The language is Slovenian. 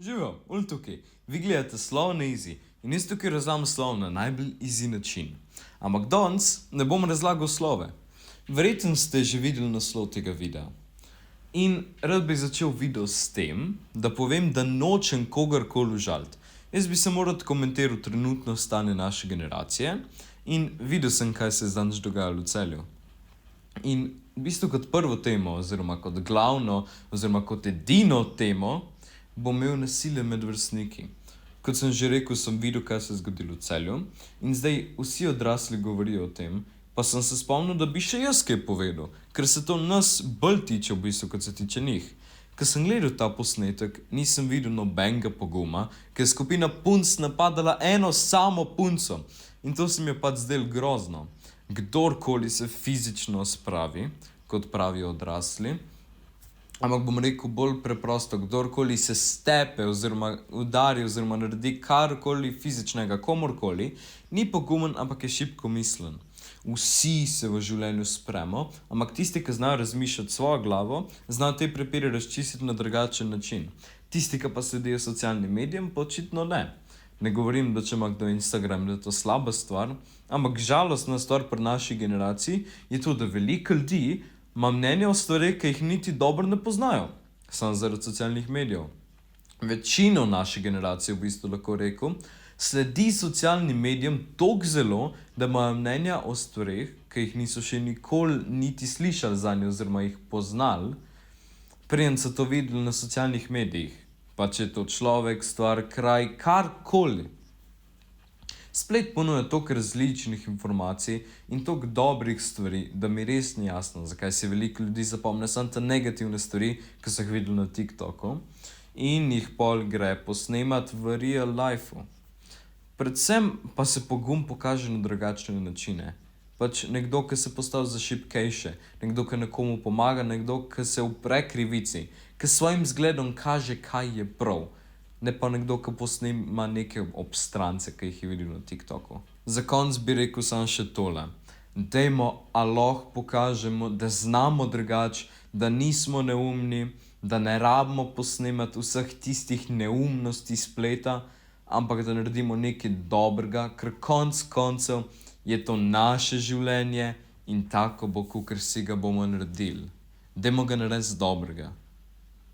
Živijo, ul tukaj. Vi gledate slov na easy in jaz tukaj razumem slov na najbolj easy način. Ampak danes ne bom razlagal slove. Verjetno ste že videli naslov tega videa. In rad bi začel video s tem, da povem, da nočem kogarkoli užaliti. Jaz bi samo rad komentiral trenutno stanje naše generacije in videl sem, kaj se je danes dogajalo v Celju. In v bistvu kot prvo temo, oziroma kot glavno, oziroma kot edino temo, bom imel nasilje med vrstniki. Kot sem že rekel, sem videl, kaj se je zgodilo v Celju in zdaj vsi odrasli govorijo o tem, pa sem se spomnil, da bi še jaz kaj povedal, ker se to nas bolj tiče v bistvu, kot se tiče njih. Ko sem gledal ta posnetek, nisem videl nobenega poguma, ker je skupina punc napadala eno samo punco in to se mi je pač zdelo grozno. Kdorkoli se fizično spravi, kot pravijo odrasli, ampak bom rekel bolj preprosto, kdorkoli se stepe oziroma udari oziroma naredi karkoli fizičnega komorkoli, ni pogumen, ampak je šibko mislen. Vsi se v življenju spremo, ampak tisti, ki znajo razmišljati svojo glavo, znajo te prepire razčistiti na drugačen način. Tisti, ki pa sledijo socialnim medijem, pa očitno ne. Ne govorim, da če ima kdo Instagram, da je to slaba stvar, ampak žalostna stvar pri naši generaciji je to, da veliko ljudi ima mnenje o stvareh, ki jih niti dobro ne poznajo, samo zaradi socialnih medijev. Večino naše generacije, v bistvu lahko rekel, sledi socialnim medijem toliko zelo, da imajo mnenja o stvareh, ki jih niso še nikoli niti slišali zanje oziroma jih poznali, preden so to videli na socialnih medijih. Pa če je to človek, stvar, kraj, karkoli. Splet ponuja toliko različnih informacij in toliko dobrih stvari, da mi res ni jasno, zakaj si veliko ljudi zapomne samo te negativne stvari, ki so jih videli na TikToku in jih pol gre posnemati v real lifeu. Predvsem pa se pogum pokaže na drugačne načine. Pač nekdo, ki se postavi za šibkejše, nekdo, ki nekomu pomaga, nekdo, ki se upre krivici, ki svojim zgledom kaže, kaj je prav, ne pa nekdo, ki posnema neke obstrance, ki jih je videl na TikToku. Za konec bi rekel samo še tole. Dajmo, lahko pokažemo, da znamo drugače, da nismo neumni, da ne rabimo posnemati vseh tistih neumnosti spleta, ampak da naredimo nekaj dobrega, ker konec koncev je to naše življenje in tako bo, kakor si ga bomo naredili. Dajmo ga narediti dobrega.